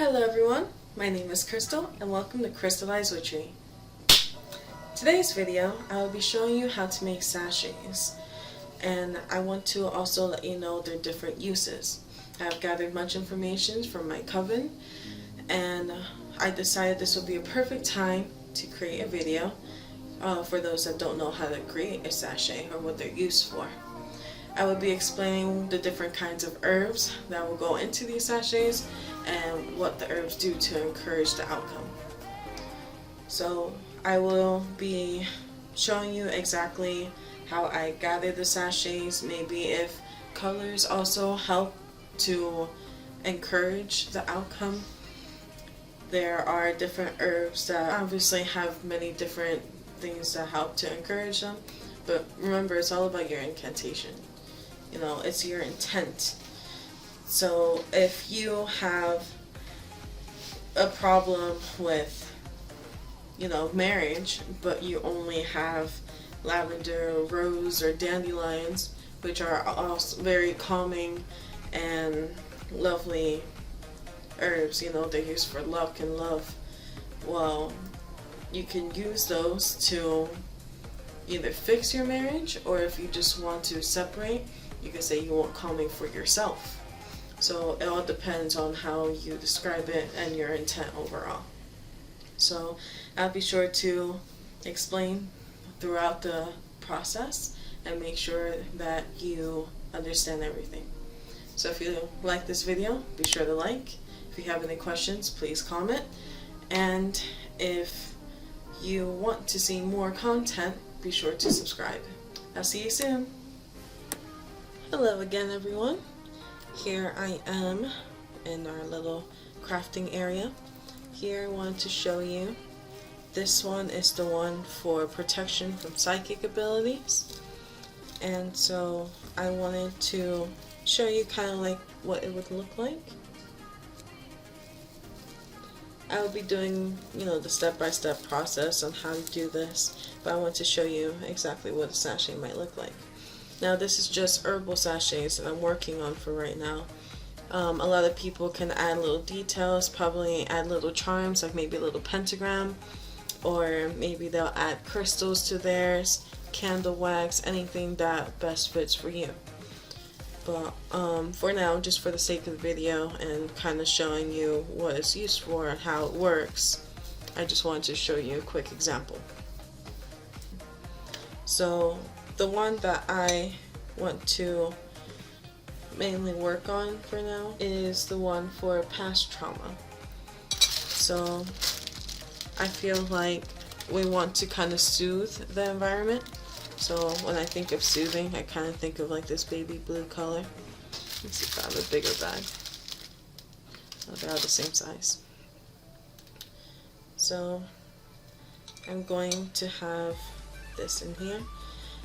Hello everyone, my name is Crystal and welcome to Crystalized Witchery. Today's video, I will be showing you how to make sachets, and I want to also let you know their different uses. I have gathered much information from my coven, and I decided this would be a perfect time to create a video for those that don't know how to create a sachet or what they're used for. I will be explaining the different kinds of herbs that will go into these sachets and what the herbs do to encourage the outcome. So I will be showing you exactly how I gather the sachets, maybe if colors also help to encourage the outcome. There are different herbs that obviously have many different things that help to encourage them, but remember, it's all about your incantation. You know, it's your intent. So if you have a problem with, marriage, but you only have lavender, or rose, or dandelions, which are also very calming and lovely herbs, they're used for luck and love. Well, you can use those to either fix your marriage, or if you just want to separate, you can say you want calming for yourself. So it all depends on how you describe it and your intent overall. So I'll be sure to explain throughout the process and make sure that you understand everything. So if you like this video, be sure to like. If you have any questions, please comment. And if you want to see more content, be sure to subscribe. I'll see you soon. Hello again, everyone. Here I am in our little crafting area. Here I wanted to show you, this one is the one for protection from psychic abilities. And so I wanted to show you kind of like what it would look like. I will be doing, the step-by-step process on how to do this, but I want to show you exactly what a sachet might look like. Now this is just herbal sachets that I'm working on for right now. A lot of people can add little details, probably add little charms, like maybe a little pentagram, or maybe they'll add crystals to theirs, candle wax, anything that best fits for you. But for now, just for the sake of the video and kind of showing you what it's used for and how it works, I just wanted to show you a quick example. So the one that I want to mainly work on for now is the one for past trauma. So I feel like we want to kind of soothe the environment. So when I think of soothing, I kind of think of like this baby blue color. Let's see if I have a bigger bag. Oh, they're all the same size. So I'm going to have this in here.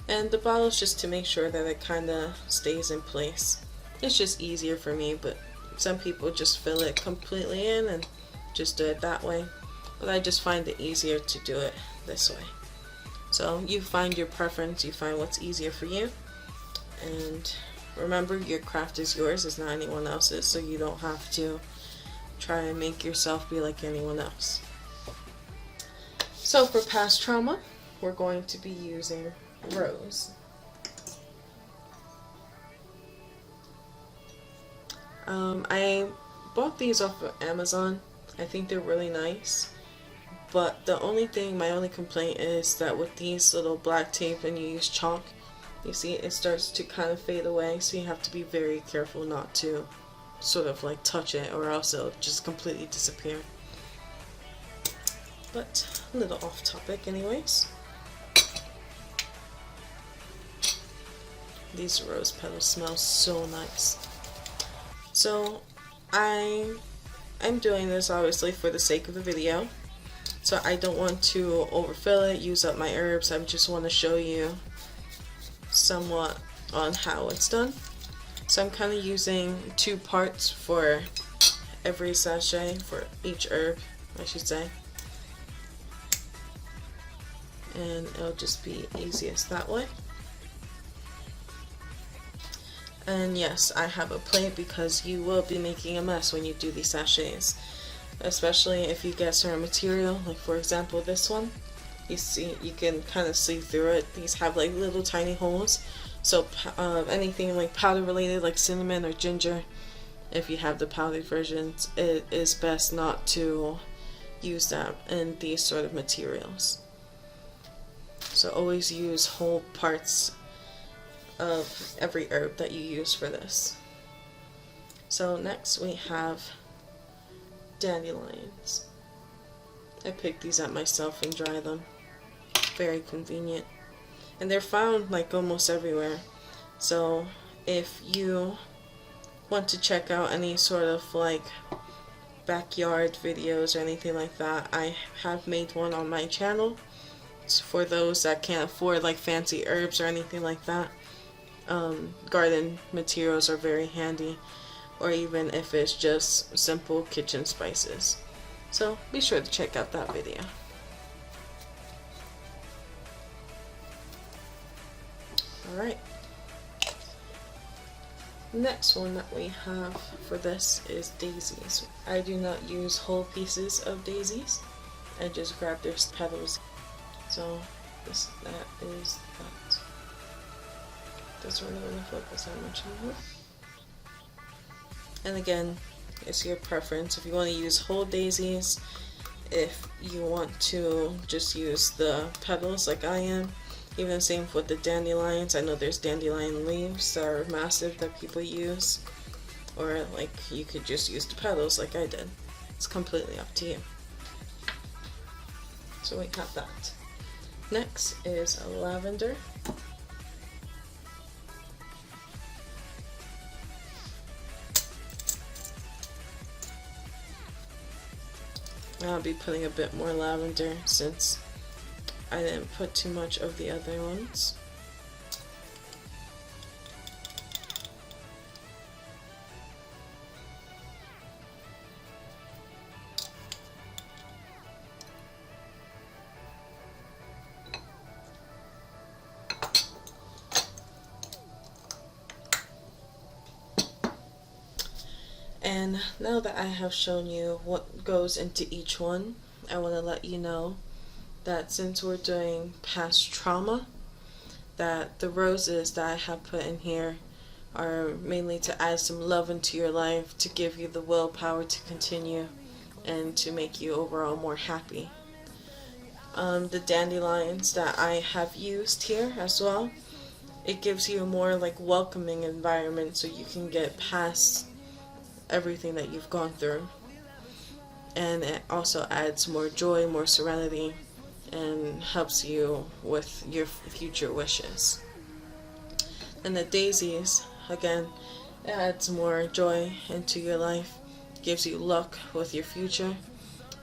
And the bottle is just to make sure that it kind of stays in place. It's just easier for me, but some people just fill it completely in and just do it that way. But I just find it easier to do it this way. So you find your preference, you find what's easier for you. And remember, your craft is yours, it's not anyone else's, so you don't have to try and make yourself be like anyone else. So for past trauma, we're going to be using rose. I bought these off of Amazon. I think they're really nice, but the only thing, my only complaint is that with these little black tape and you use chalk, you see it starts to kind of fade away, so you have to be very careful not to sort of like touch it, or else it'll just completely disappear. But a little off topic anyways. These rose petals smell so nice. So I'm doing this obviously for the sake of the video. So I don't want to overfill it, use up my herbs. I just want to show you somewhat on how it's done. So I'm kind of using 2 parts for every sachet, for each herb, I should say. And it'll just be easiest that way. And yes, I have a plate because you will be making a mess when you do these sachets. especially if you get certain material, like for example this one. You see, you can kind of see through it. These have like little tiny holes. So anything like powder related, like cinnamon or ginger, if you have the powdered versions, it is best not to use that in these sort of materials. So always use whole parts of every herb that you use for this. So next we have dandelions. I pick these up myself and dry them. Very convenient. And they're found like almost everywhere. So if you want to check out any sort of like backyard videos or anything like that, I have made one on my channel. It's for those that can't afford like fancy herbs or anything like that. Garden materials are very handy, or even if it's just simple kitchen spices. So be sure to check out that video. Alright. Next one that we have for this is daisies. I do not use whole pieces of daisies. I just grab their petals. So that is that. Doesn't really want to focus that much anymore. And again, it's your preference. If you want to use whole daisies, if you want to just use the petals like I am. Even the same with the dandelions. I know there's dandelion leaves that are massive that people use. Or like you could just use the petals like I did. It's completely up to you. So we have that. Next is a lavender. I'll be putting a bit more lavender since I didn't put too much of the other ones. And now that I have shown you what goes into each one, I want to let you know that since we're doing past trauma, that the roses that I have put in here are mainly to add some love into your life, to give you the willpower to continue, and to make you overall more happy. The dandelions that I have used here as well, it gives you a more like welcoming environment so you can get past everything that you've gone through. And it also adds more joy, more serenity, and helps you with your future wishes. And the daisies, again, it adds more joy into your life, gives you luck with your future.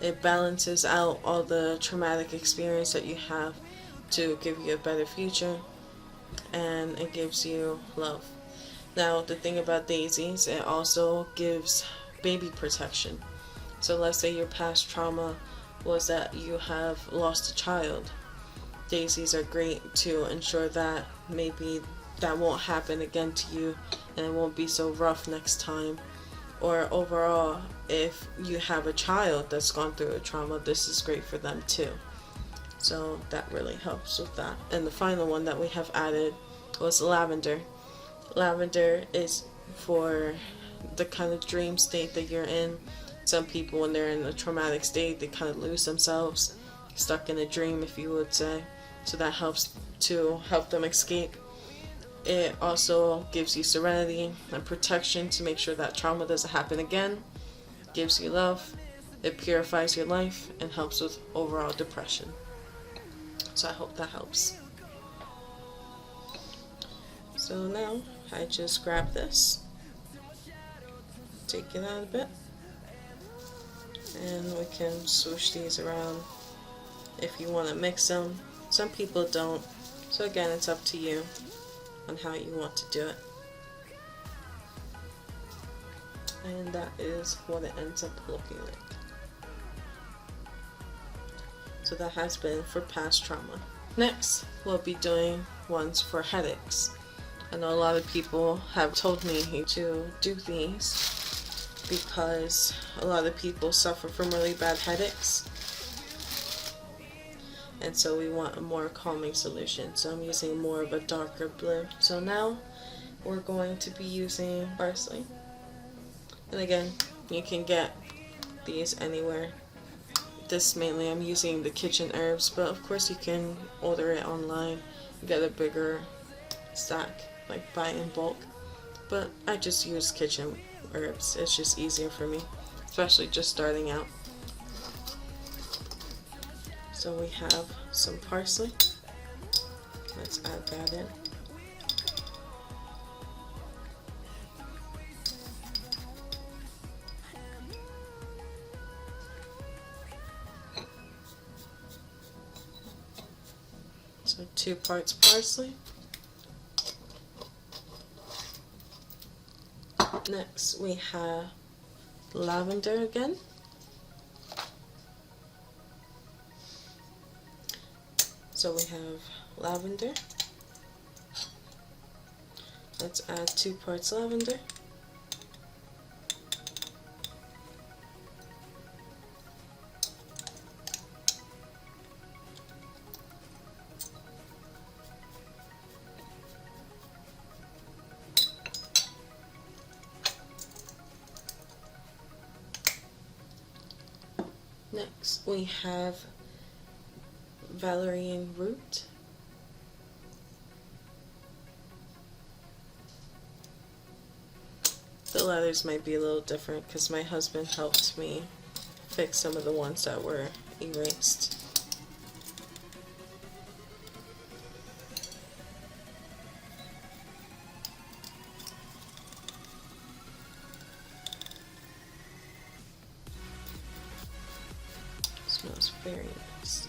It balances out all the traumatic experience that you have to give you a better future, and it gives you love. Now, the thing about daisies, it also gives baby protection. So let's say your past trauma was that you have lost a child. Daisies are great to ensure that maybe that won't happen again to you and it won't be so rough next time. Or overall, if you have a child that's gone through a trauma, this is great for them too. So that really helps with that. And the final one that we have added was lavender. Lavender is for the kind of dream state that you're in. Some people, when they're in a traumatic state, they kind of lose themselves, stuck in a dream, if you would say. So that helps to help them escape. It also gives you serenity and protection to make sure that trauma doesn't happen again. Gives you love. It purifies your life and helps with overall depression. So I hope that helps. So now I just grab this, take it out a bit, and we can swoosh these around if you want to mix them. Some people don't, so again, it's up to you on how you want to do it. And that is what it ends up looking like. So that has been for past trauma. Next, we'll be doing ones for headaches. I know a lot of people have told me to do these, because a lot of people suffer from really bad headaches. And so we want a more calming solution. So I'm using more of a darker blue. So now we're going to be using parsley. And again, you can get these anywhere. This mainly I'm using the kitchen herbs, but of course you can order it online. You get a bigger stack, like buy in bulk. But I just use kitchen herbs. It's just easier for me, especially just starting out. So we have some parsley. Let's add that in. So 2 parts parsley. Next we have lavender again. So we have lavender. Let's add 2 parts lavender. Next we have valerian root. The letters might be a little different because my husband helped me fix some of the ones that were erased. Smells very nice.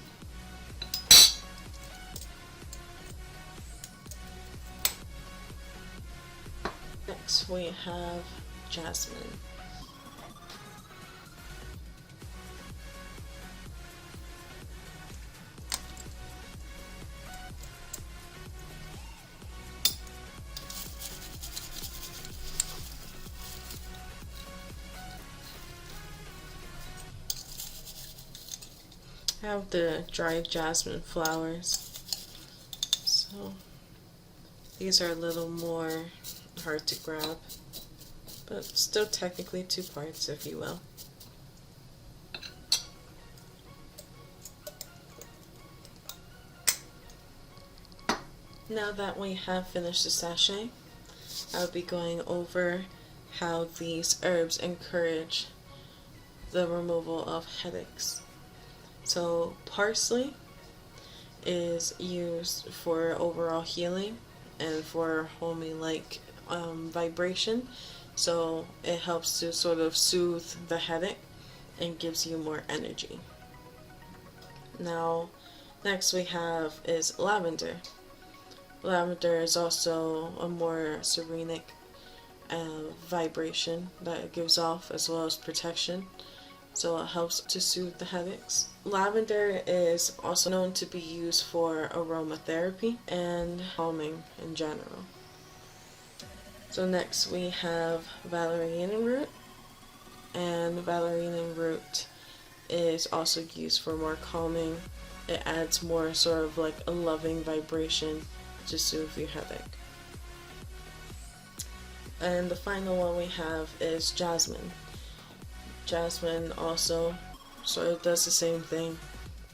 Next we have jasmine. I have the dried jasmine flowers, so these are a little more hard to grab, but still technically 2 parts, if you will. Now that we have finished the sachet, I'll be going over how these herbs encourage the removal of headaches. So parsley is used for overall healing and for homey-like vibration, so it helps to sort of soothe the headache and gives you more energy. Now next we have is lavender. Lavender is also a more serenic vibration that it gives off, as well as protection, so it helps to soothe the headaches. Lavender is also known to be used for aromatherapy and calming in general. So next we have valerian root, and valerian root is also used for more calming. It adds more sort of like a loving vibration to soothe your headache. And the final one we have is jasmine. Jasmine also sort of does the same thing.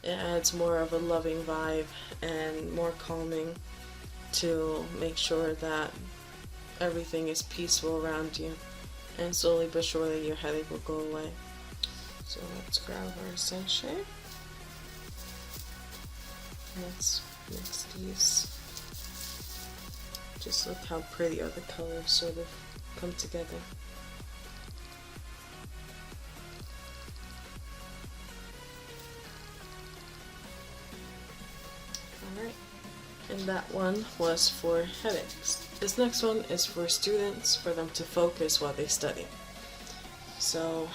It adds more of a loving vibe and more calming to make sure that everything is peaceful around you, and slowly but surely your headache will go away. So let's grab our sachet. Let's mix these. Just look how pretty all the colors sort of come together. Alright, and that one was for headaches. This next one is for students, for them to focus while they study. So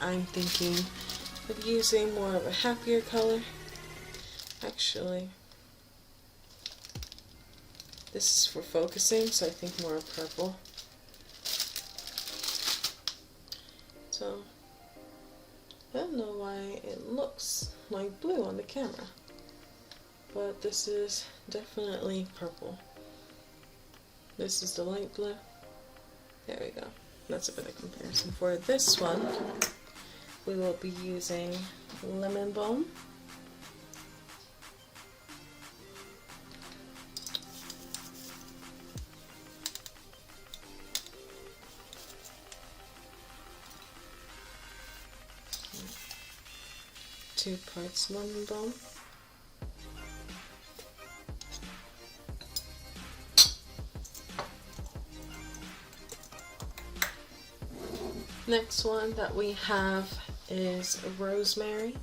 I'm thinking of using more of a happier color. Actually, this is for focusing, so I think more of purple. So I don't know why it looks like blue on the camera, but this is definitely purple. This is the light blue. There we go. That's a better comparison. For this one, we will be using lemon balm. Two parts lemon balm. Next one that we have is rosemary.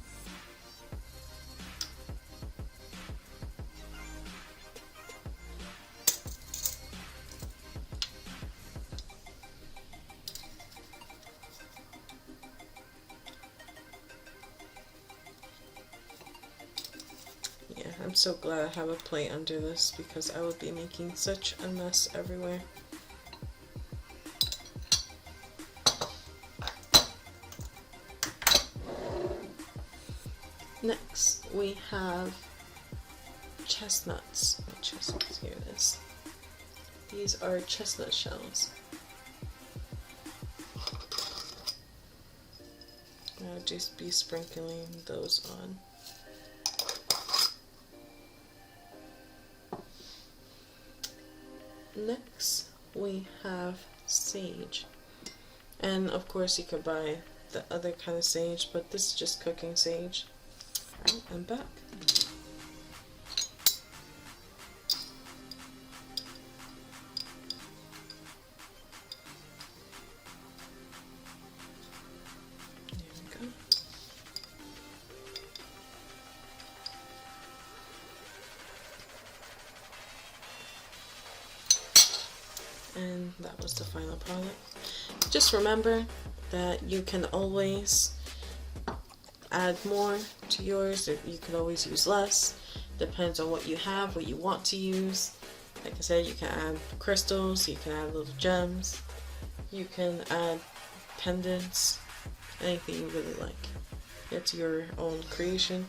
Yeah, I'm so glad I have a plate under this because I would be making such a mess everywhere. Next, we have chestnuts. Oh, chestnuts, here it is. These are chestnut shells. I'll just be sprinkling those on. Next, we have sage. And of course you could buy the other kind of sage, but this is just cooking sage. Alright, I'm back. There we go. And that was the final product. Just remember that you can always add more to yours. You can always use less. Depends on what you have, what you want to use. Like I said, you can add crystals, you can add little gems, you can add pendants, anything you really like. It's your own creation,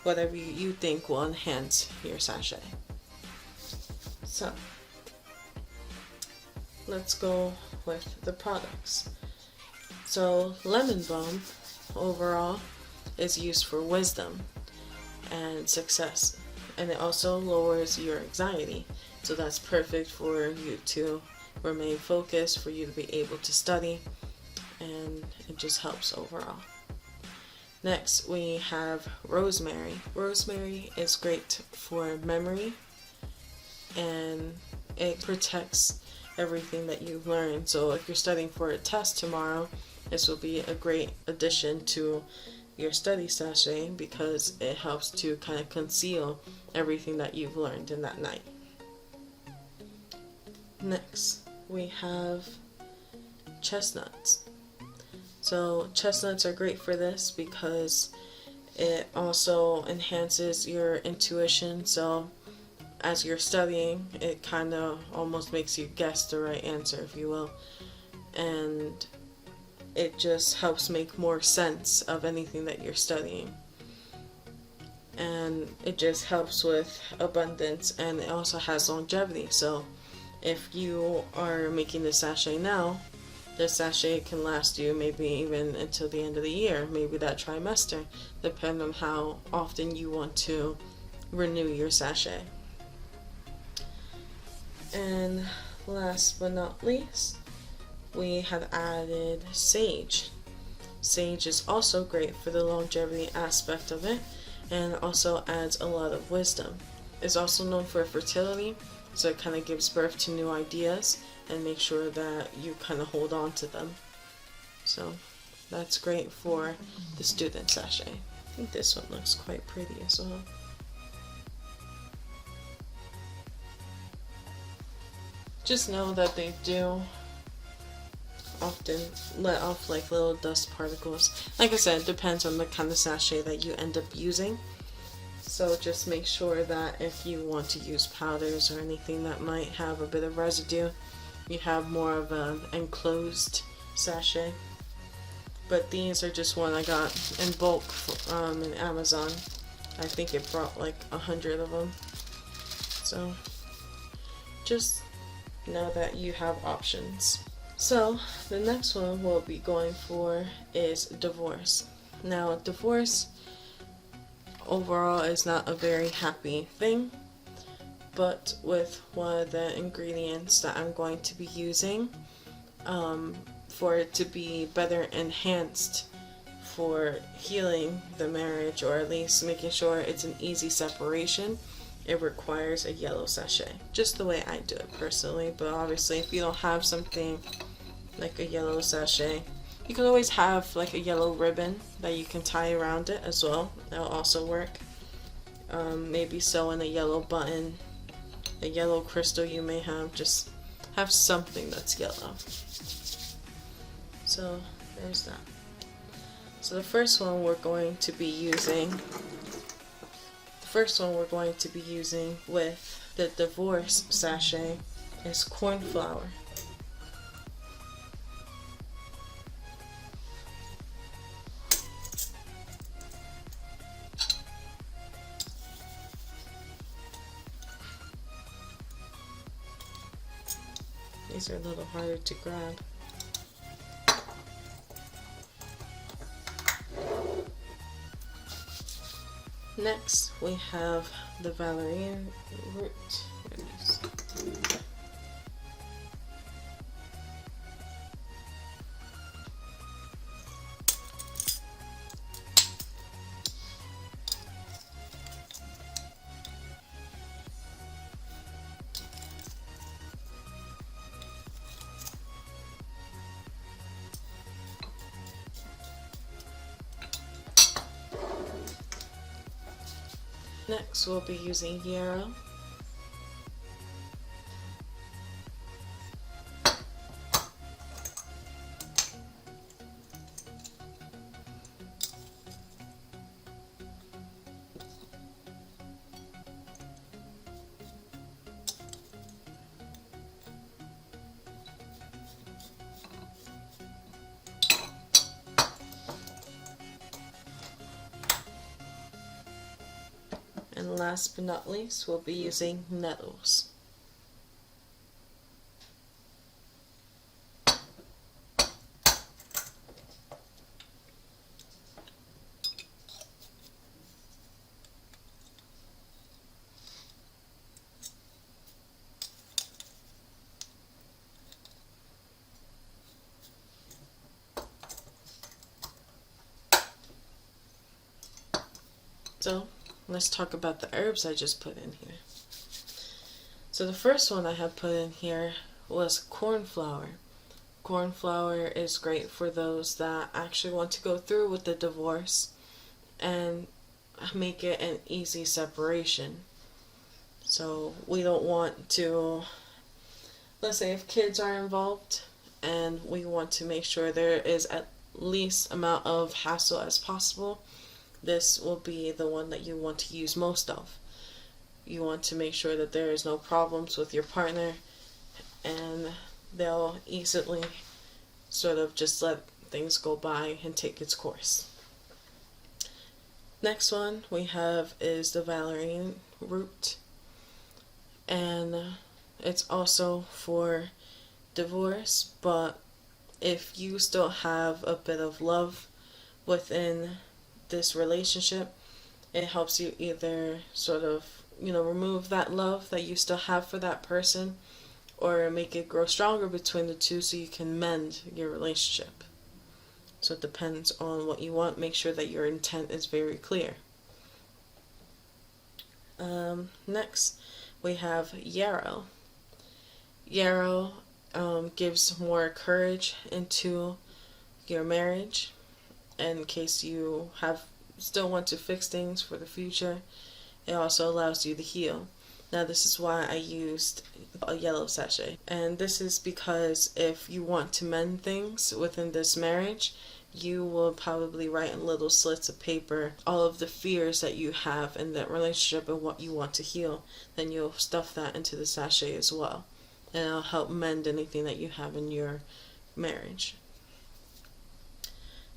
whatever you think will enhance your sachet. So, let's go with the products. So, lemon balm overall is used for wisdom and success, and it also lowers your anxiety, so that's perfect for you to remain focused, for you to be able to study, and it just helps overall. Next, we have rosemary. Rosemary is great for memory, and it protects everything that you've learned. So if you're studying for a test tomorrow, this will be a great addition to your study sachet because it helps to kind of conceal everything that you've learned in that night. Next, we have chestnuts. So chestnuts are great for this because it also enhances your intuition. So as you're studying, it kind of almost makes you guess the right answer, if you will. And it just helps make more sense of anything that you're studying. And it just helps with abundance, and it also has longevity. So if you are making the sachet now, the sachet can last you maybe even until the end of the year, maybe that trimester, depending on how often you want to renew your sachet. And last but not least, we have added sage. Sage is also great for the longevity aspect of it, and also adds a lot of wisdom. It's also known for fertility, so it kind of gives birth to new ideas and make sure that you kind of hold on to them. So that's great for the student sachet. I think this one looks quite pretty as well. Just know that they do often let off like little dust particles. Like I said, it depends on the kind of sachet that you end up using. So just make sure that if you want to use powders or anything that might have a bit of residue, you have more of an enclosed sachet. but these are just one I got in bulk in Amazon. I think it brought like 100 of them. So just know that you have options. So the next one we'll be going for is divorce. Now, divorce overall is not a very happy thing, but with one of the ingredients that I'm going to be using for it to be better enhanced for healing the marriage, or at least making sure it's an easy separation, it requires a yellow sachet. Just the way I do it personally, but obviously if you don't have something like a yellow sachet, you can always have like a yellow ribbon that you can tie around it as well. That'll also work. Maybe sew in a yellow button, a yellow crystal you may have. Just have something that's yellow. So there's that. So the first one we're going to be using with the divorce sachet is corn flour. These are a little harder to grab. Next, we have the valerian root. Next, we'll be using Yarrow. And last but not least, we'll be using nettles. So let's talk about the herbs I just put in here. So the first one I have put in here was corn flour. Corn flour is great for those that actually want to go through with the divorce and make it an easy separation. So we don't want to, let's say if kids are involved, and we want to make sure there is at least amount of hassle as possible, this will be the one that you want to use most of. You want to make sure that there is no problems with your partner, and they'll easily sort of just let things go by and take its course. Next one we have is the valerian root, and it's also for divorce, but if you still have a bit of love within this relationship, it helps you either sort of, remove that love that you still have for that person, or make it grow stronger between the two so you can mend your relationship. So it depends on what you want. Make sure that your intent is very clear. Next, we have yarrow. Yarrow gives more courage into your marriage, in case you still want to fix things for the future. It also allows you to heal. Now this is why I used a yellow sachet, and this is because if you want to mend things within this marriage, you will probably write in little slits of paper all of the fears that you have in that relationship and what you want to heal. Then you'll stuff that into the sachet as well, and it'll help mend anything that you have in your marriage.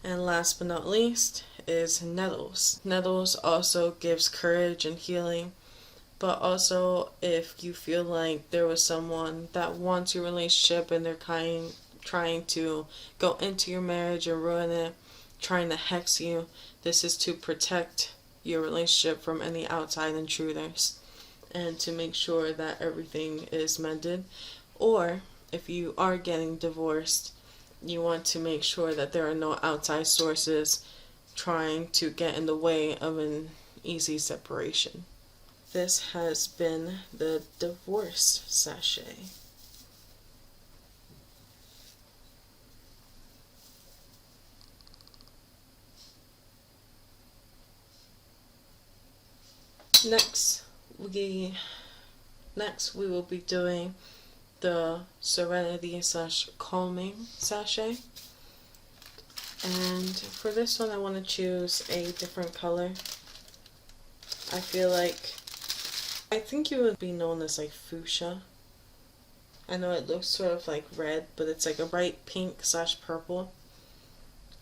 And last but not least is nettles. Nettles also gives courage and healing, but also if you feel like there was someone that wants your relationship and they're trying to go into your marriage and ruin it, trying to hex you, this is to protect your relationship from any outside intruders and to make sure that everything is mended. Or if you are getting divorced, you want to make sure that there are no outside sources trying to get in the way of an easy separation. This has been the divorce sachet. Next we will be doing the Serenity / Calming sachet. And for this one I want to choose a different color. I think it would be known as like fuchsia. I know it looks sort of like red, but it's like a bright pink / purple.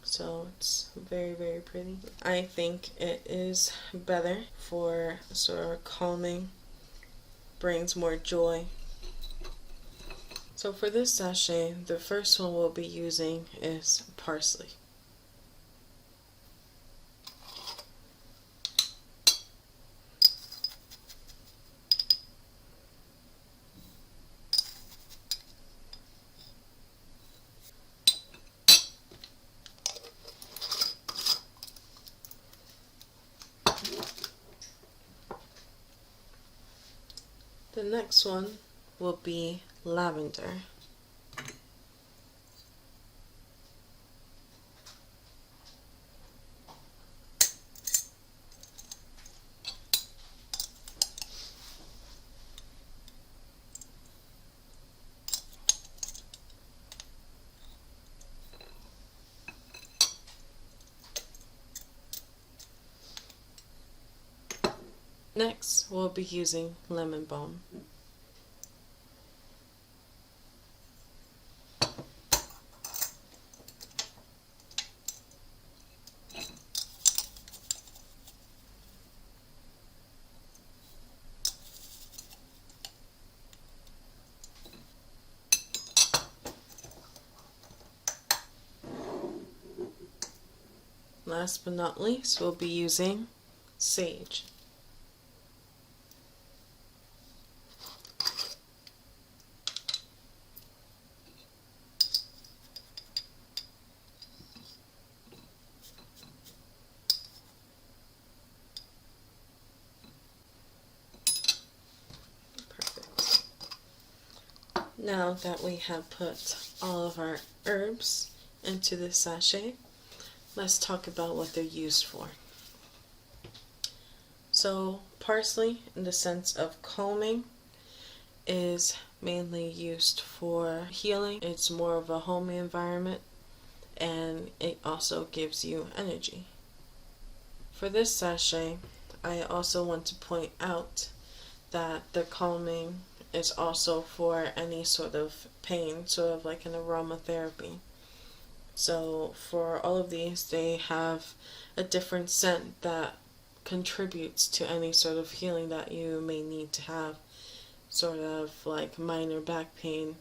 So it's very, very pretty. I think it is better for sort of calming, brings more joy. So for this sachet, the first one we'll be using is parsley. The next one will be lavender. Next, we'll be using lemon balm. Last but not least, we'll be using sage. Perfect. Now that we have put all of our herbs into this sachet, let's talk about what they're used for. So parsley, in the sense of calming, is mainly used for healing. It's more of a homey environment, and it also gives you energy. For this sachet, I also want to point out that the calming is also for any sort of pain, sort of like an aromatherapy. So for all of these, they have a different scent that contributes to any sort of healing that you may need to have. Sort of like minor back pain,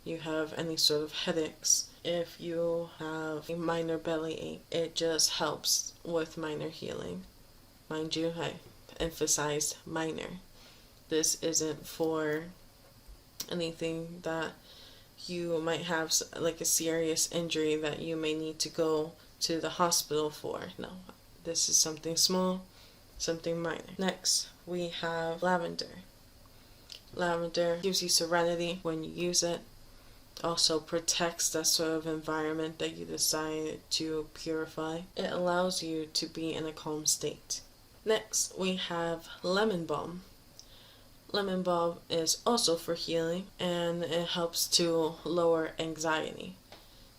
you have any sort of headaches. If you have a minor bellyache, it just helps with minor healing. Mind you, I emphasized minor. This isn't for anything that you might have, like a serious injury that you may need to go to the hospital for. No, this is something small, something minor. Next, we have lavender. Lavender gives you serenity when you use it. Also protects that sort of environment that you decide to purify. It allows you to be in a calm state. Next, we have lemon balm. Lemon balm is also for healing, and it helps to lower anxiety.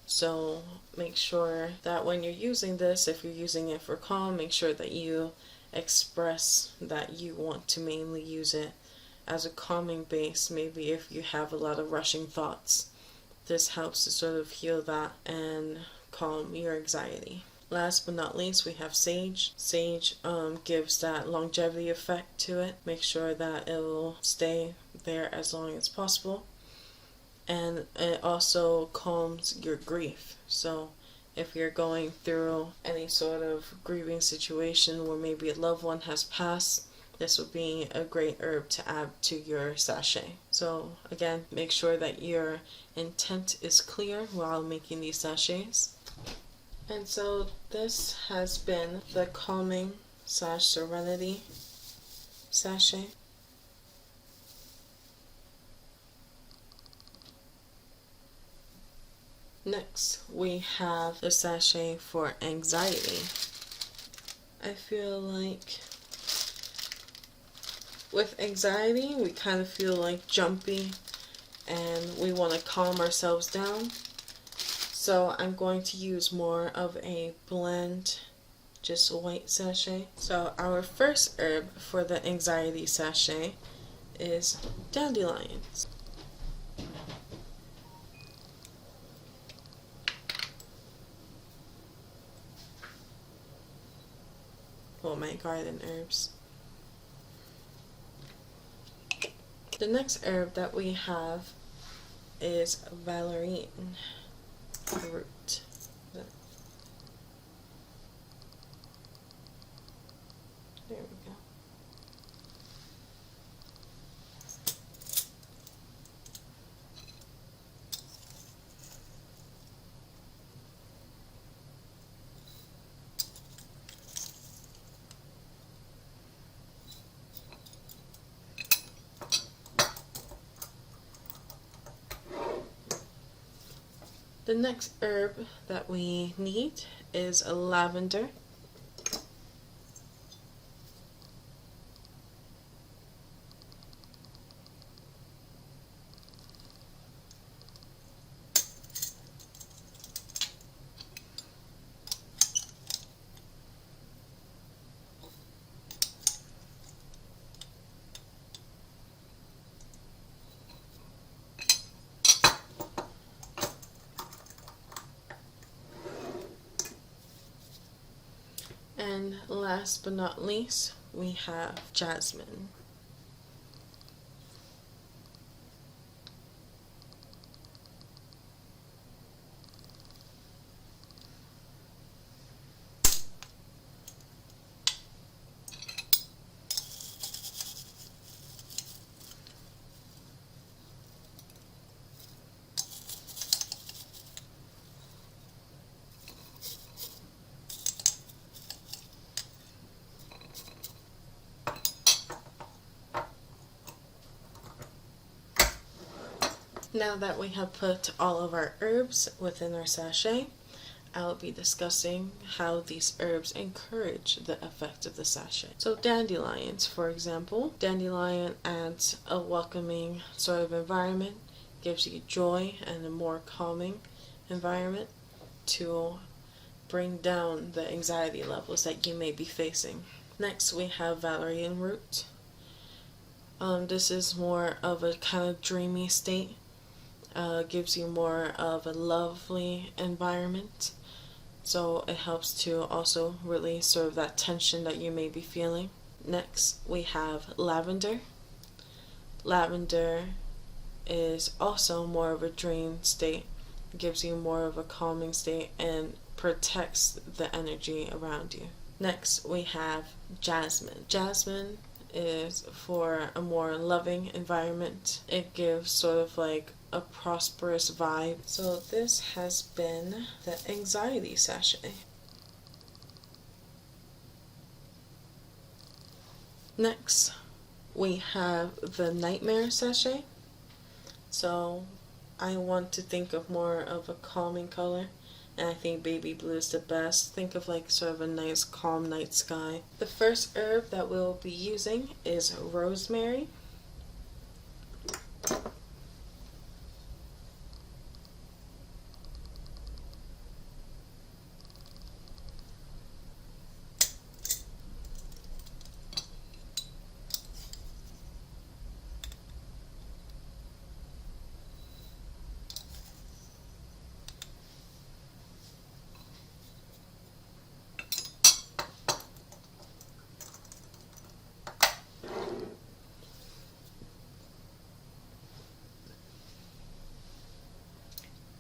So make sure that when you're using this, if you're using it for calm, make sure that you express that you want to mainly use it as a calming base. Maybe if you have a lot of rushing thoughts, this helps to sort of heal that and calm your anxiety. Last but not least, we have sage. Sage gives that longevity effect to it. Make sure that it will stay there as long as possible. And it also calms your grief. So if you're going through any sort of grieving situation where maybe a loved one has passed, this would be a great herb to add to your sachet. So again, make sure that your intent is clear while making these sachets. And so this has been the calming / serenity sachet. Next, we have the sachet for anxiety. I feel like with anxiety, we kind of feel like jumpy and we want to calm ourselves down. So I'm going to use more of a blend, just white sachet. So our first herb for the anxiety sachet is dandelions. Well, my garden herbs. The next herb that we have is valerian root. There we go. The next herb that we need is a lavender. And last but not least, we have jasmine. Now that we have put all of our herbs within our sachet, I will be discussing how these herbs encourage the effect of the sachet. So dandelions, for example. Dandelion adds a welcoming sort of environment, gives you joy and a more calming environment to bring down the anxiety levels that you may be facing. Next, we have valerian root. This is more of a kind of dreamy state. Gives you more of a lovely environment. So it helps to also release sort of that tension that you may be feeling. Next, we have lavender. Lavender is also more of a dream state. It gives you more of a calming state and protects the energy around you. Next, we have jasmine. Jasmine is for a more loving environment. It gives sort of like a prosperous vibe. So this has been the anxiety sachet. Next, we have the nightmare sachet. So I want to think of more of a calming color, and I think baby blue is the best. Think of like sort of a nice calm night sky. The first herb that we'll be using is rosemary.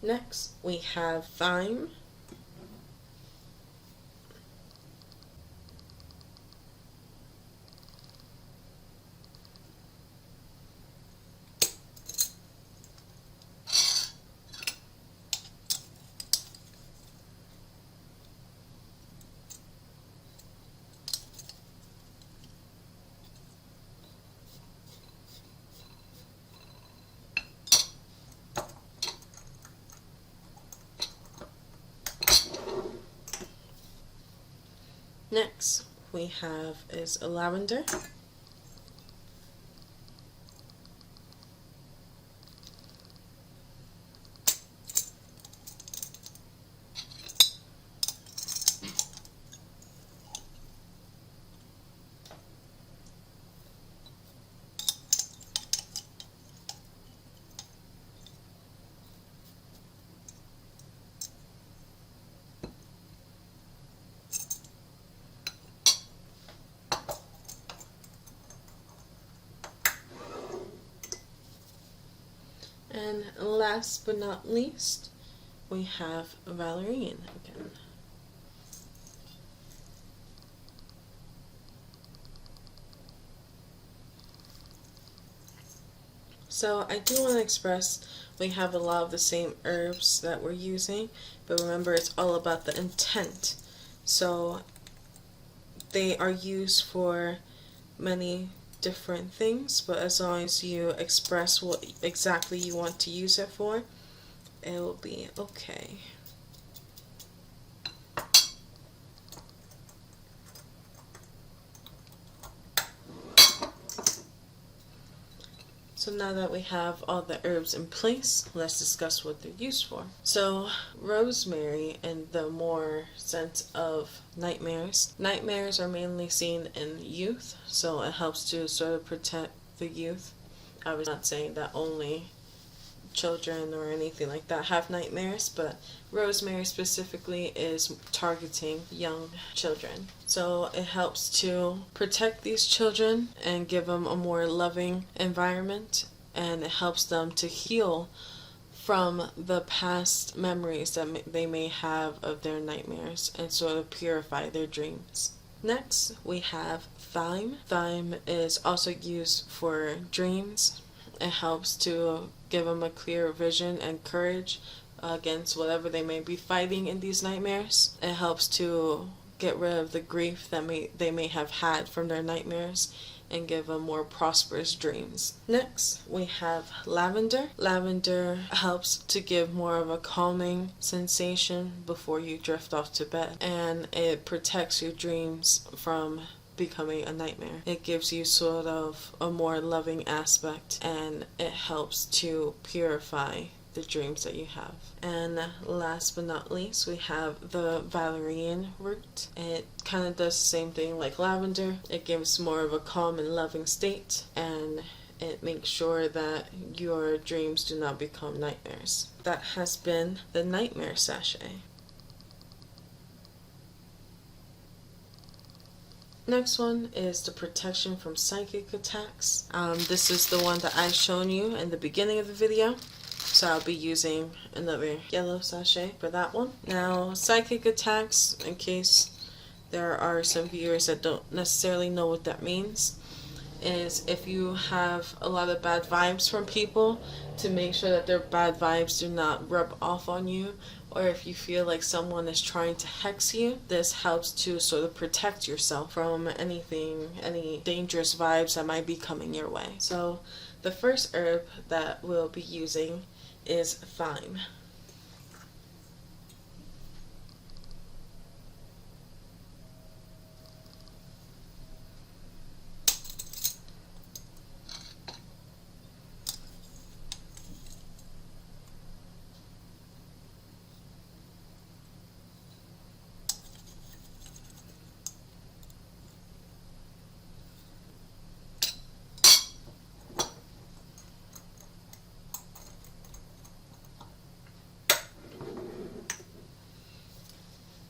Next, we have thyme. Next, we have is a lavender. And last but not least, we have valerian again. So I do want to express we have a lot of the same herbs that we're using, but remember it's all about the intent. So they are used for many different things, but as long as you express what exactly you want to use it for, it will be okay. So now that we have all the herbs in place, let's discuss what they're used for. So rosemary, in the more sense of nightmares. Nightmares are mainly seen in youth, so it helps to sort of protect the youth. I was not saying that only children or anything like that have nightmares, but rosemary specifically is targeting young children. So it helps to protect these children and give them a more loving environment, and it helps them to heal from the past memories that they may have of their nightmares and sort of purify their dreams. Next, we have thyme. Thyme is also used for dreams. It helps to give them a clear vision and courage against whatever they may be fighting in these nightmares. It helps to get rid of the grief that they may have had from their nightmares and give them more prosperous dreams. Next, we have lavender. Lavender helps to give more of a calming sensation before you drift off to bed, and it protects your dreams from becoming a nightmare. It gives you sort of a more loving aspect, and it helps to purify the dreams that you have. And last but not least, we have the valerian root. It kind of does the same thing like lavender. It gives more of a calm and loving state, and it makes sure that your dreams do not become nightmares. That has been the nightmare sachet. Next one is the protection from psychic attacks. This is the one that I've shown you in the beginning of the video. So I'll be using another yellow sachet for that one. Now, psychic attacks, in case there are some viewers that don't necessarily know what that means, is if you have a lot of bad vibes from people, to make sure that their bad vibes do not rub off on you, or if you feel like someone is trying to hex you, this helps to sort of protect yourself from anything, any dangerous vibes that might be coming your way. So the first herb that we'll be using is thyme.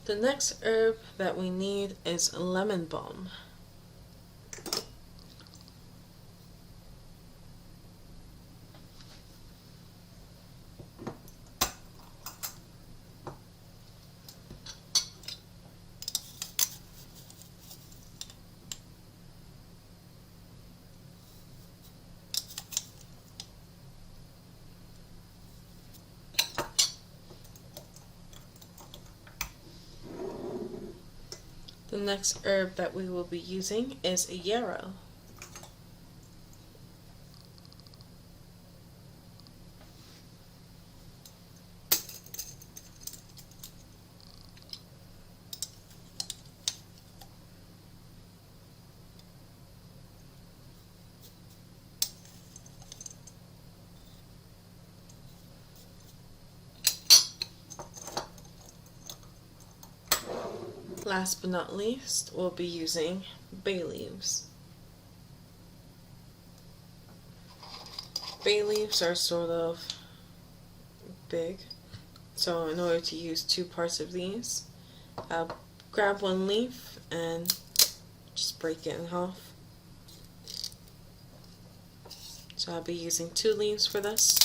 The next herb that we need is lemon balm. next herb that we will be using is a yarrow. Last but not least, we'll be using bay leaves. Bay leaves are sort of big, so in order to use 2 parts of these, I'll grab 1 leaf and just break it in half. So I'll be using 2 leaves for this.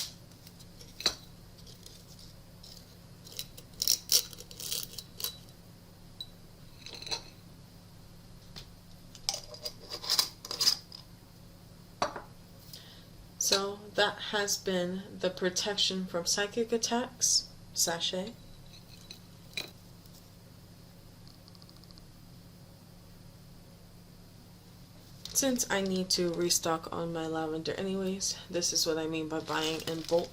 So that has been the Protection from Psychic Attacks sachet. Since I need to restock on my lavender anyways, this is what I mean by buying in bulk.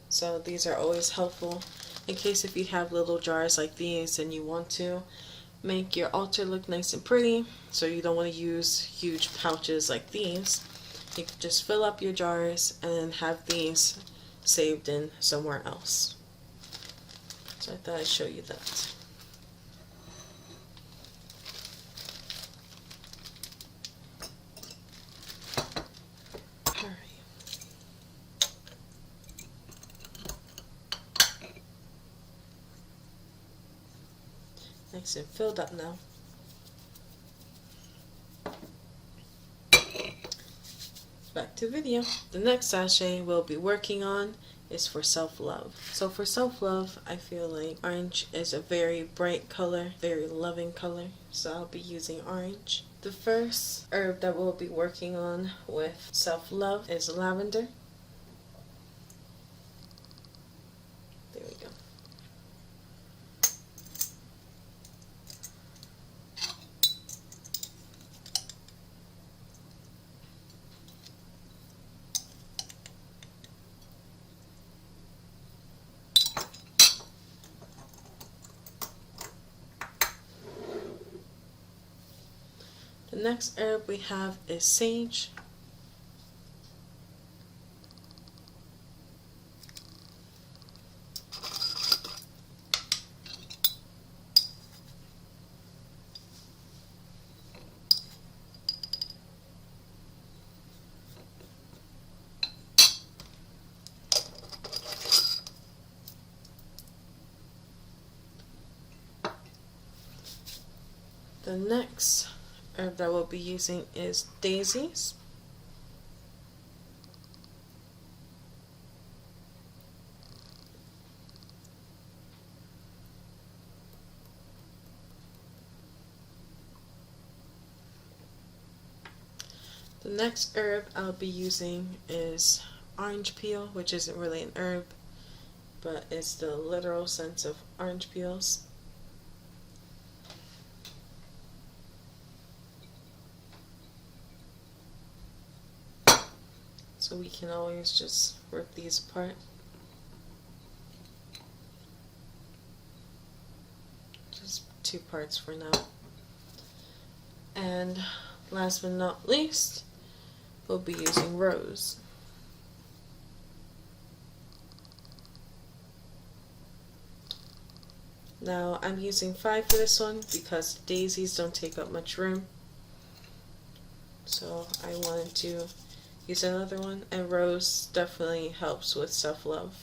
So these are always helpful in case if you have little jars like these and you want to make your altar look nice and pretty, so you don't want to use huge pouches like these. You can just fill up your jars and have these saved in somewhere else. So I thought I'd show you that. Nice and filled up now. Back to video. The next sachet we'll be working on is for self-love. So for self-love, I feel like orange is a very bright color, very loving color, so I'll be using orange. The first herb that we'll be working on with self-love is lavender. There we go. The next herb we have is sage. The next herb that we'll be using is daisies. The next herb I'll be using is orange peel, which isn't really an herb, but it's the literal sense of orange peels. So we can always just rip these apart. Just 2 parts for now. And last but not least, we'll be using rose. Now I'm using 5 for this one because daisies don't take up much room. So I wanted to use another one, and rose definitely helps with self-love.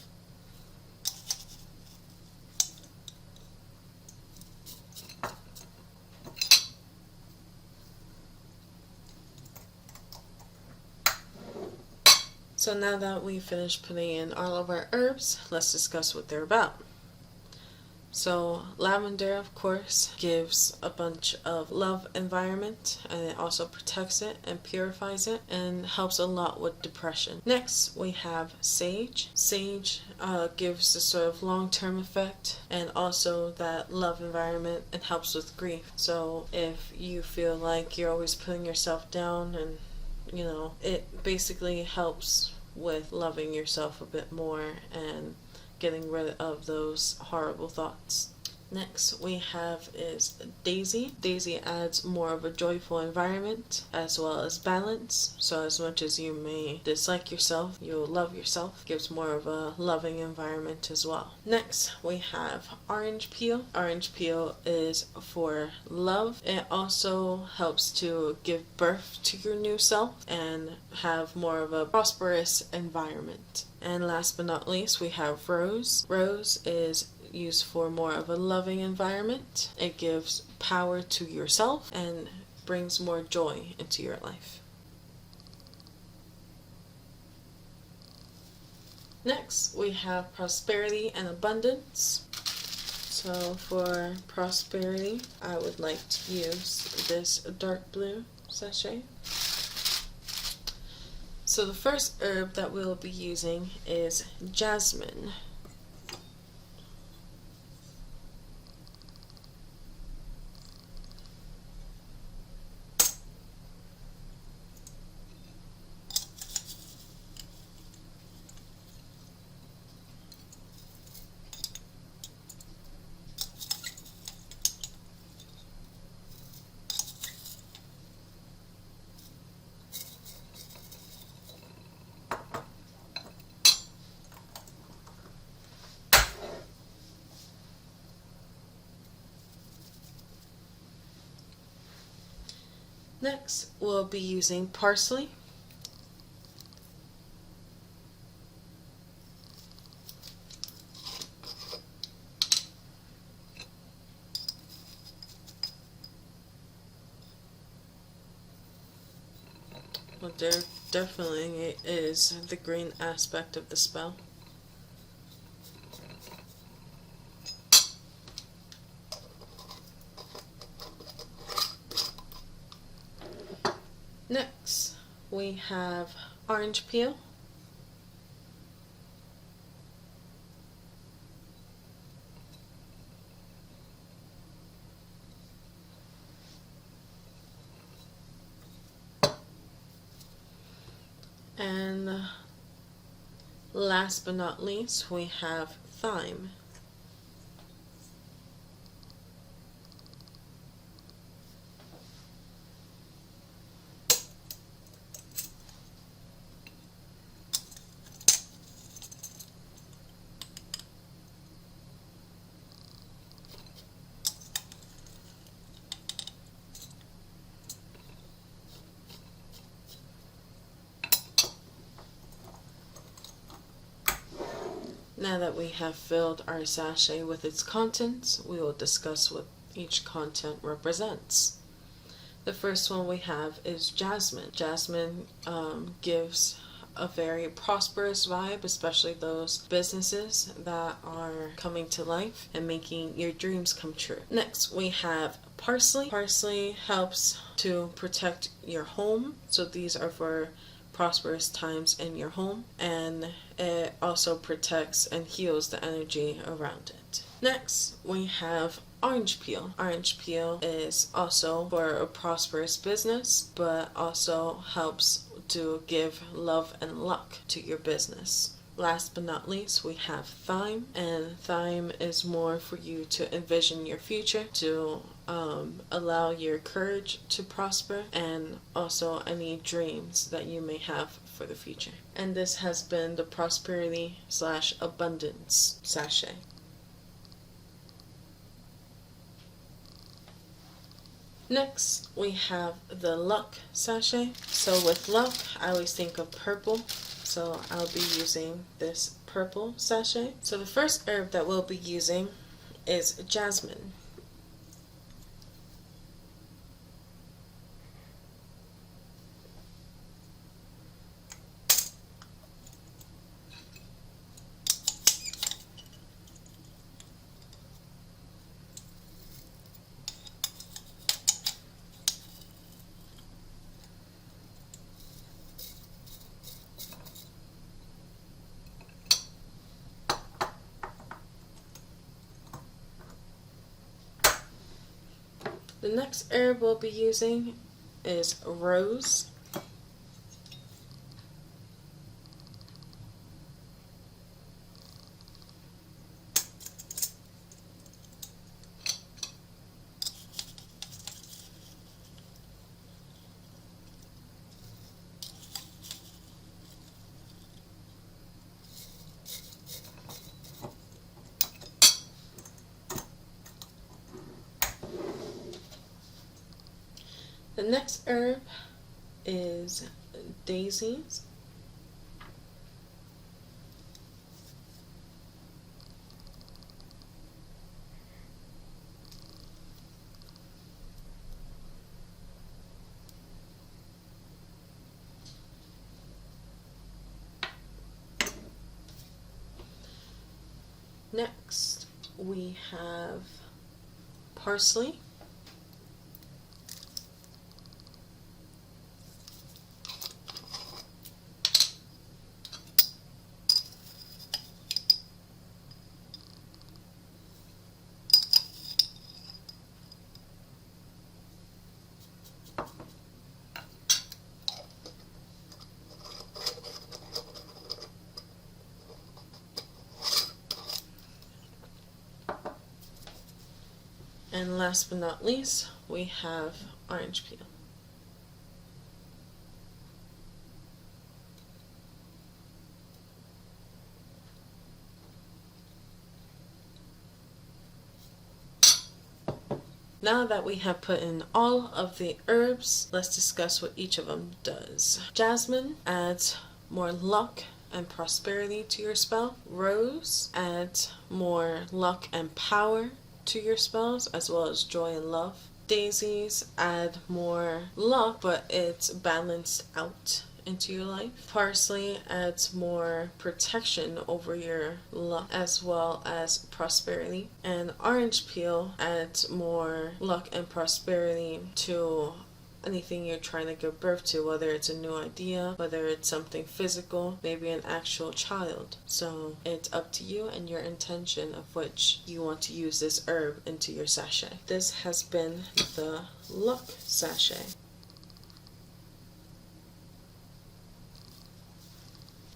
So now that we've finished putting in all of our herbs, let's discuss what they're about. So lavender, of course, gives a bunch of love environment, and it also protects it and purifies it and helps a lot with depression. Next, we have sage. Sage gives a sort of long-term effect and also that love environment and helps with grief. So if you feel like you're always putting yourself down, and it basically helps with loving yourself a bit more and getting rid of those horrible thoughts. Next we have is daisy. Daisy adds more of a joyful environment as well as balance. So as much as you may dislike yourself, you'll love yourself. Gives more of a loving environment as well. Next we have orange peel. Orange peel is for love. It also helps to give birth to your new self and have more of a prosperous environment. And last but not least, we have rose. Rose is used for more of a loving environment. It gives power to yourself and brings more joy into your life. Next, we have prosperity and abundance. So for prosperity, I would like to use this dark blue sachet. So the first herb that we'll be using is jasmine. Next, we'll be using parsley. But there definitely is the green aspect of the spell. Next, we have orange peel. And last but not least, we have thyme. Now that we have filled our sachet with its contents, we will discuss what each content represents. The first one we have is jasmine. Jasmine gives a very prosperous vibe, especially those businesses that are coming to life and making your dreams come true. Next, we have parsley. Parsley helps to protect your home. So these are for prosperous times in your home, and it also protects and heals the energy around it. Next, we have orange peel. Orange peel is also for a prosperous business, but also helps to give love and luck to your business. Last but not least, we have thyme, and thyme is more for you to envision your future, to allow your courage to prosper, and also any dreams that you may have for the future. And this has been the prosperity / abundance sachet. Next, we have the luck sachet. So with luck, I always think of purple. So I'll be using this purple sachet. So the first herb that we'll be using is jasmine. The next herb we'll be using is rose. The next herb is daisies. Next, we have parsley. And last but not least, we have orange peel. Now that we have put in all of the herbs, let's discuss what each of them does. Jasmine adds more luck and prosperity to your spell. Rose adds more luck and power to your spells, as well as joy and love. Daisies add more luck, but it's balanced out into your life. Parsley adds more protection over your luck as well as prosperity. And orange peel adds more luck and prosperity to anything you're trying to give birth to, whether it's a new idea, whether it's something physical, maybe an actual child. So it's up to you and your intention of which you want to use this herb into your sachet. This has been the luck sachet.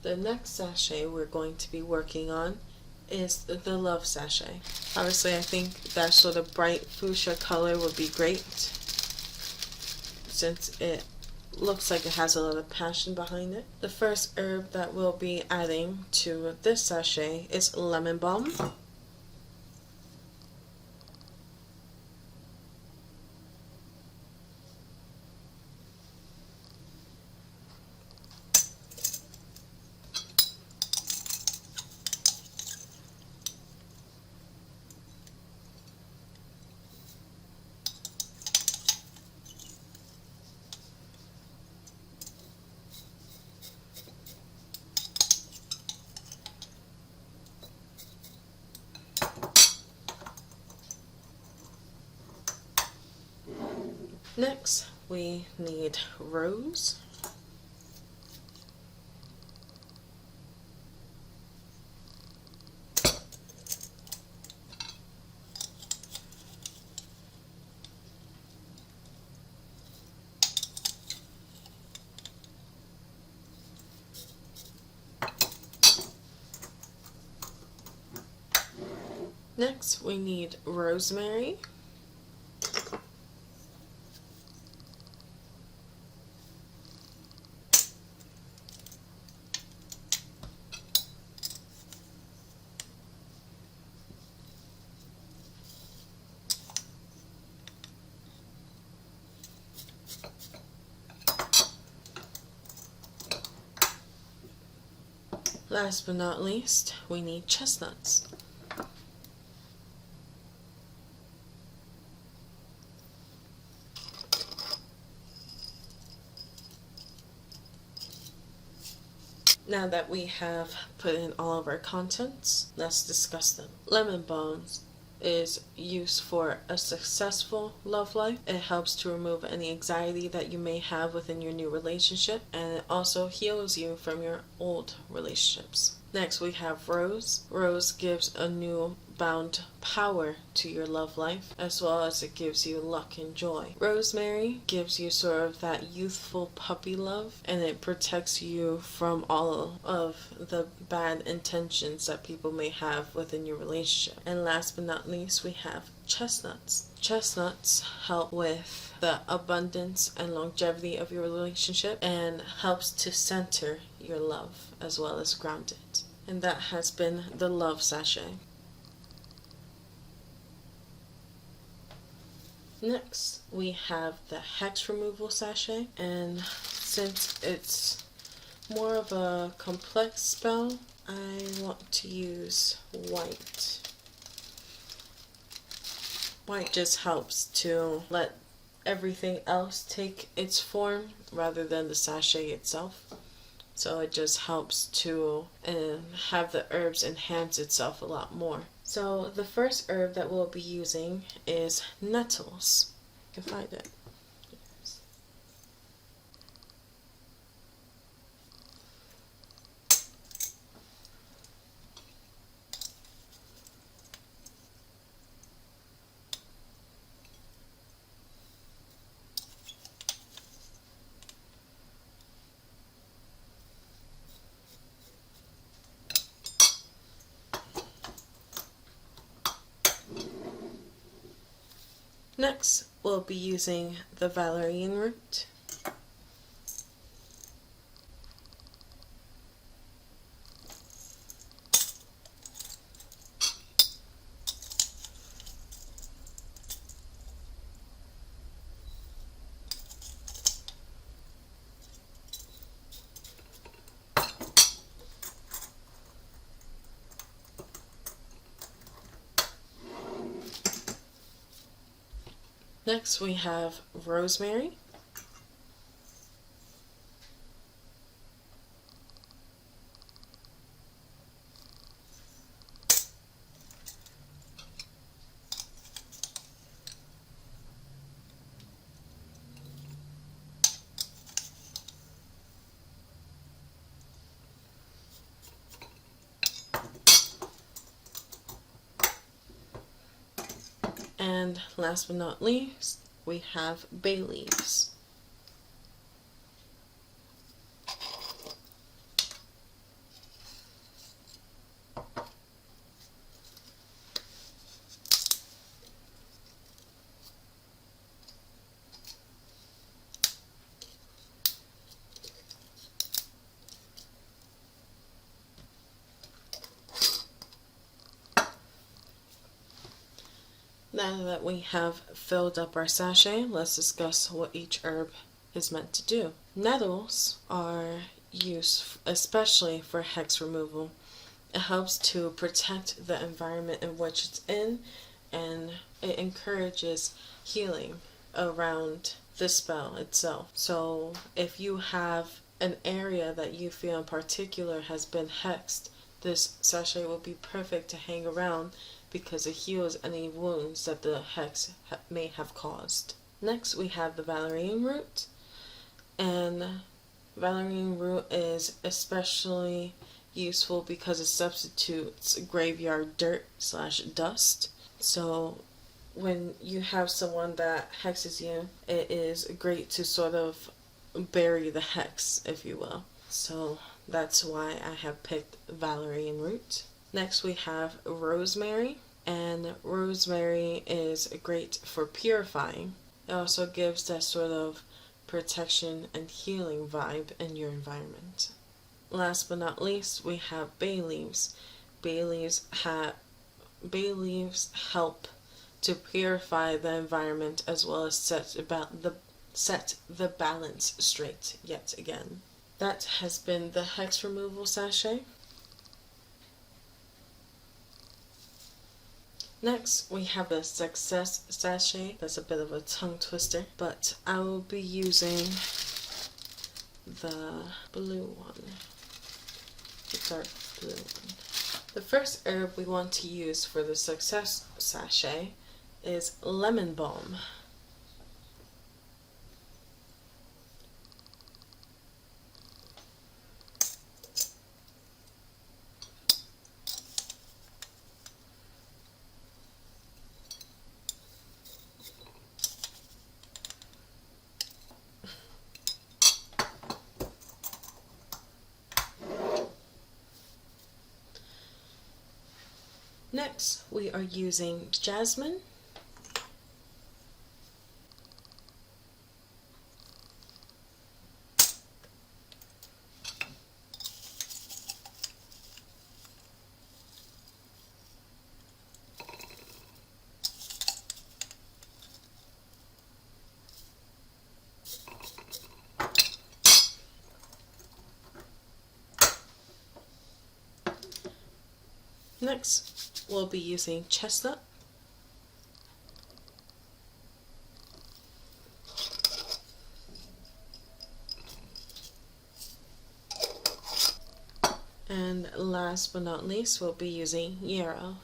The next sachet we're going to be working on is the love sachet. Obviously, I think that sort of bright fuchsia color would be great, since it looks like it has a lot of passion behind it. The first herb that we'll be adding to this sachet is lemon balm. Next, we need rose. Next, we need rosemary. Last but not least, we need chestnuts. Now that we have put in all of our contents, let's discuss them. Lemon balm is used for a successful love life. It helps to remove any anxiety that you may have within your new relationship, and it also heals you from your old relationships. Next, we have rose. Rose gives a new bound power to your love life, as well as it gives you luck and joy. Rosemary gives you sort of that youthful puppy love, and it protects you from all of the bad intentions that people may have within your relationship. And last but not least, we have chestnuts. Chestnuts help with the abundance and longevity of your relationship and helps to center your love as well as ground it. And that has been the love sachet. Next, we have the Hex Removal sachet, and since it's more of a complex spell, I want to use white. White just helps to let everything else take its form rather than the sachet itself. So it just helps to have the herbs enhance itself a lot more. So the first herb that we'll be using is nettles. You can find it. Next, we'll be using the valerian root. Next, we have rosemary. And last but not least, we have bay leaves. Now that we have filled up our sachet, let's discuss what each herb is meant to do. Nettles are used especially for hex removal. It helps to protect the environment in which it's in, and it encourages healing around the spell itself. So if you have an area that you feel in particular has been hexed, this sachet will be perfect to hang around because it heals any wounds that the hex may have caused. Next, we have the valerian root, and valerian root is especially useful because it substitutes graveyard dirt / dust. So when you have someone that hexes you, it is great to sort of bury the hex, if you will. So that's why I have picked valerian root. Next, we have rosemary, and rosemary is great for purifying. It also gives that sort of protection and healing vibe in your environment. Last but not least, we have bay leaves. Bay leaves help to purify the environment as well as set the balance straight yet again. That has been the hex removal sachet. Next, we have the success sachet. That's a bit of a tongue twister, but I will be using the blue one, the dark blue one. The first herb we want to use for the success sachet is lemon balm. Next, we are using jasmine. Next, we'll be using chestnut. And last but not least, we'll be using yarrow.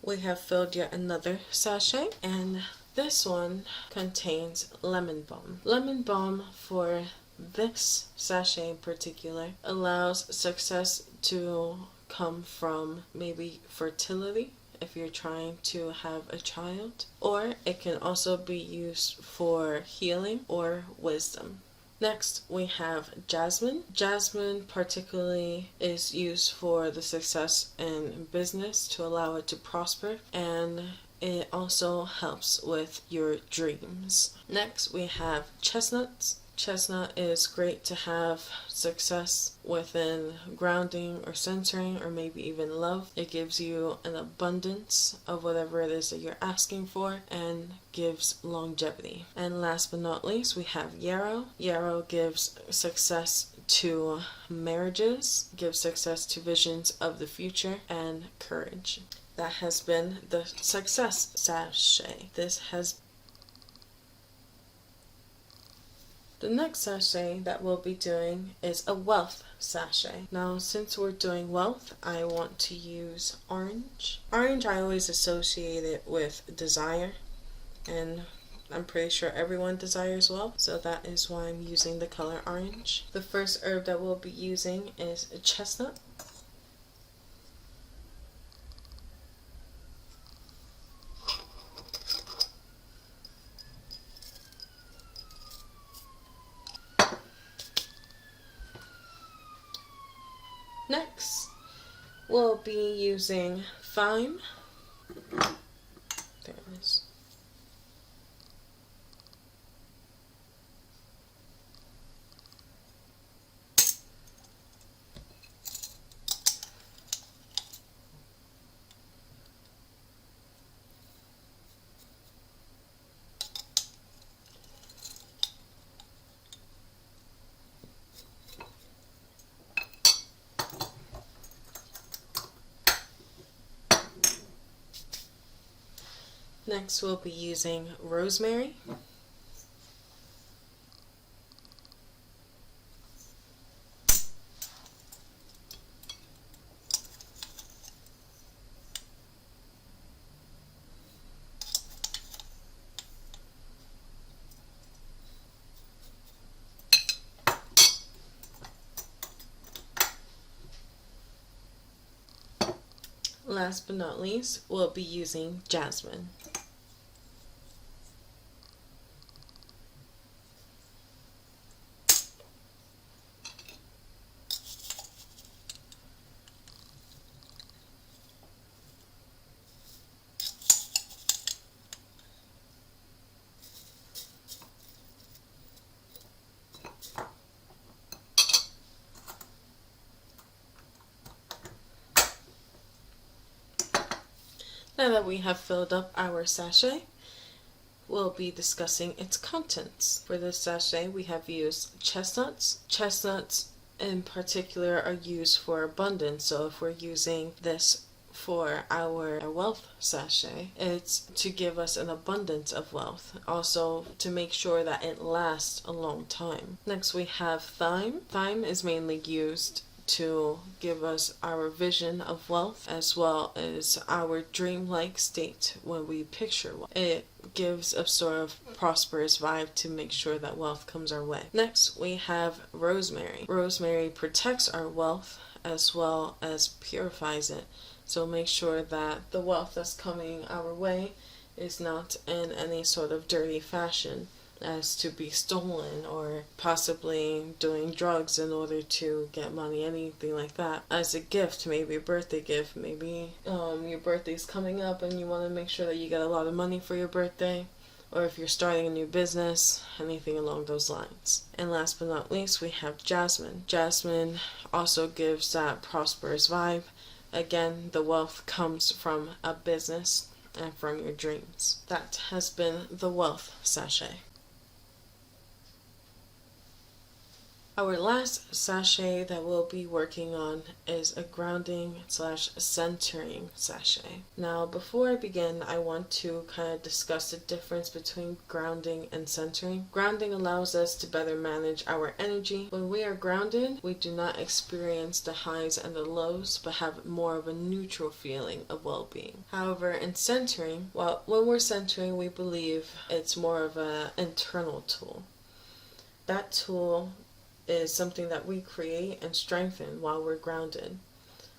We have filled yet another sachet, and this one contains lemon balm. Lemon balm for this sachet in particular allows success to come from maybe fertility if you're trying to have a child, or it can also be used for healing or wisdom. Next, we have jasmine. Jasmine particularly is used for the success in business to allow it to prosper, and it also helps with your dreams. Next, we have chestnuts. Chestnut is great to have success within grounding or centering or maybe even love. It gives you an abundance of whatever it is that you're asking for and gives longevity. And last but not least, we have yarrow. Yarrow gives success to marriages, gives success to visions of the future, and courage. That has been the success sachet. The next sachet that we'll be doing is a wealth sachet. Now, since we're doing wealth, I want to use orange. Orange I always associate it with desire, and I'm pretty sure everyone desires wealth, so that is why I'm using the color orange. The first herb that we'll be using is chestnut. Next, we'll be using thyme. There it is. Next, we'll be using rosemary. Last but not least, we'll be using jasmine. Now that we have filled up our sachet, we'll be discussing its contents. For this sachet, we have used chestnuts. Chestnuts in particular are used for abundance, so if we're using this for our wealth sachet, it's to give us an abundance of wealth, also to make sure that it lasts a long time. Next, we have thyme. Thyme is mainly used to give us our vision of wealth as well as our dreamlike state when we picture wealth. It gives a sort of prosperous vibe to make sure that wealth comes our way. Next, we have rosemary. Rosemary protects our wealth as well as purifies it. So make sure that the wealth that's coming our way is not in any sort of dirty fashion as to be stolen or possibly doing drugs in order to get money, anything like that. As a gift, maybe a birthday gift, maybe your birthday's coming up and you want to make sure that you get a lot of money for your birthday, or if you're starting a new business, anything along those lines. And last but not least, we have jasmine. Jasmine also gives that prosperous vibe. Again, the wealth comes from a business and from your dreams. That has been the wealth sachet. Our last sachet that we'll be working on is a grounding / centering sachet. Now, before I begin, I want to kind of discuss the difference between grounding and centering. Grounding allows us to better manage our energy. When we are grounded, we do not experience the highs and the lows, but have more of a neutral feeling of well-being. However, in centering, well, when we're centering, we believe it's more of an internal tool. That tool is something that we create and strengthen while we're grounded.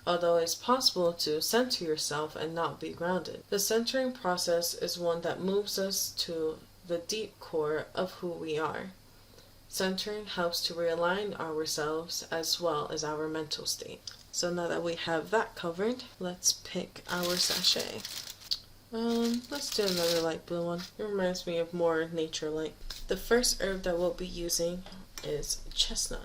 Although it's possible to center yourself and not be grounded, the centering process is one that moves us to the deep core of who we are. Centering helps to realign ourselves as well as our mental state. So now that we have that covered, let's pick our sachet. Let's do another light blue one. It reminds me of more nature light. The first herb that we'll be using is chestnut.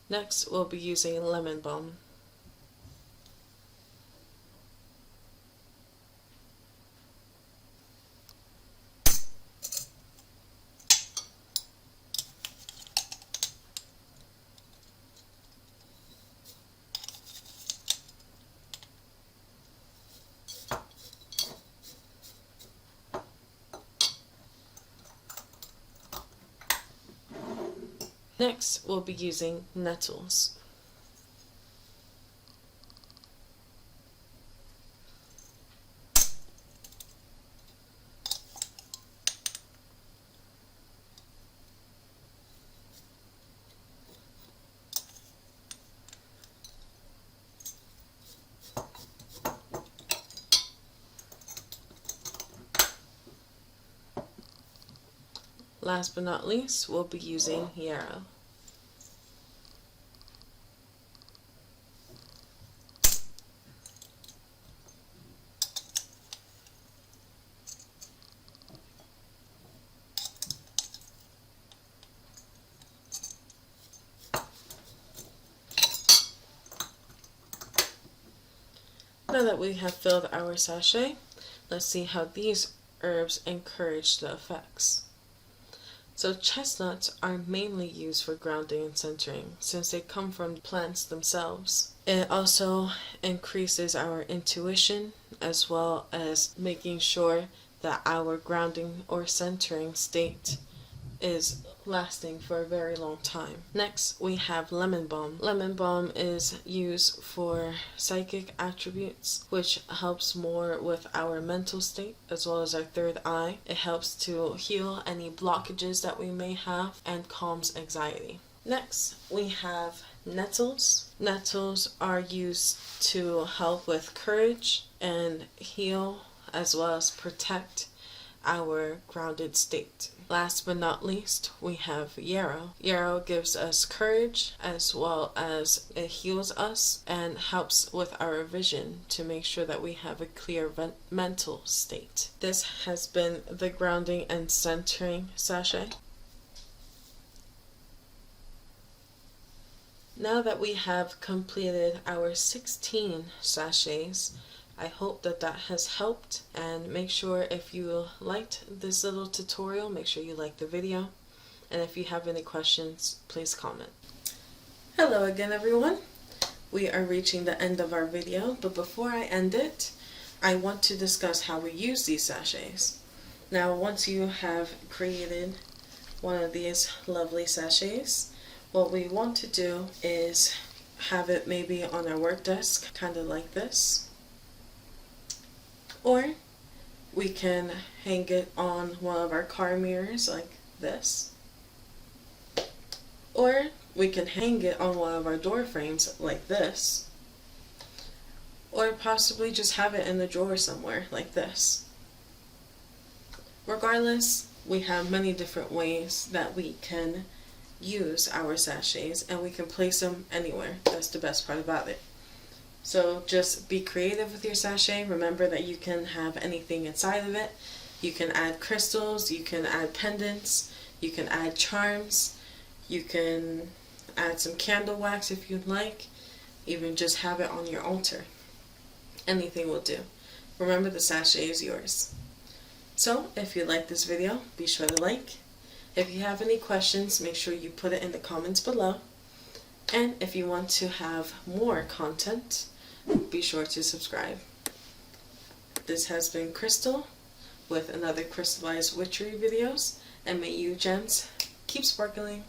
Next, we'll be using lemon balm. Next, we'll be using nettles. Last but not least, we'll be using yarrow. Now that we have filled our sachet, let's see how these herbs encourage the effects. So chestnuts are mainly used for grounding and centering since they come from plants themselves. It also increases our intuition as well as making sure that our grounding or centering state is lasting for a very long time. Next, we have lemon balm. Lemon balm is used for psychic attributes, which helps more with our mental state as well as our third eye. It helps to heal any blockages that we may have and calms anxiety. Next, we have nettles. Nettles are used to help with courage and heal as well as protect our grounded state. Last but not least, we have yarrow. Yarrow gives us courage as well as it heals us and helps with our vision to make sure that we have a clear mental state. This has been the grounding and centering sachet. Now that we have completed our 16 sachets, I hope that has helped, and make sure if you liked this little tutorial, make sure you like the video, and if you have any questions, please comment. Hello again everyone. We are reaching the end of our video, but before I end it, I want to discuss how we use these sachets. Now, once you have created one of these lovely sachets, what we want to do is have it maybe on our work desk, kind of like this. Or we can hang it on one of our car mirrors like this. Or we can hang it on one of our door frames like this. Or possibly just have it in the drawer somewhere like this. Regardless, we have many different ways that we can use our sachets, and we can place them anywhere. That's the best part about it. So just be creative with your sachet. Remember that you can have anything inside of it. You can add crystals, you can add pendants, you can add charms, you can add some candle wax if you'd like, even just have it on your altar. Anything will do. Remember, the sachet is yours. So if you like this video, be sure to like. If you have any questions, make sure you put it in the comments below. And if you want to have more content, be sure to subscribe. This has been Crystal with another Crystalized Witchery videos, and may you gems keep sparkling.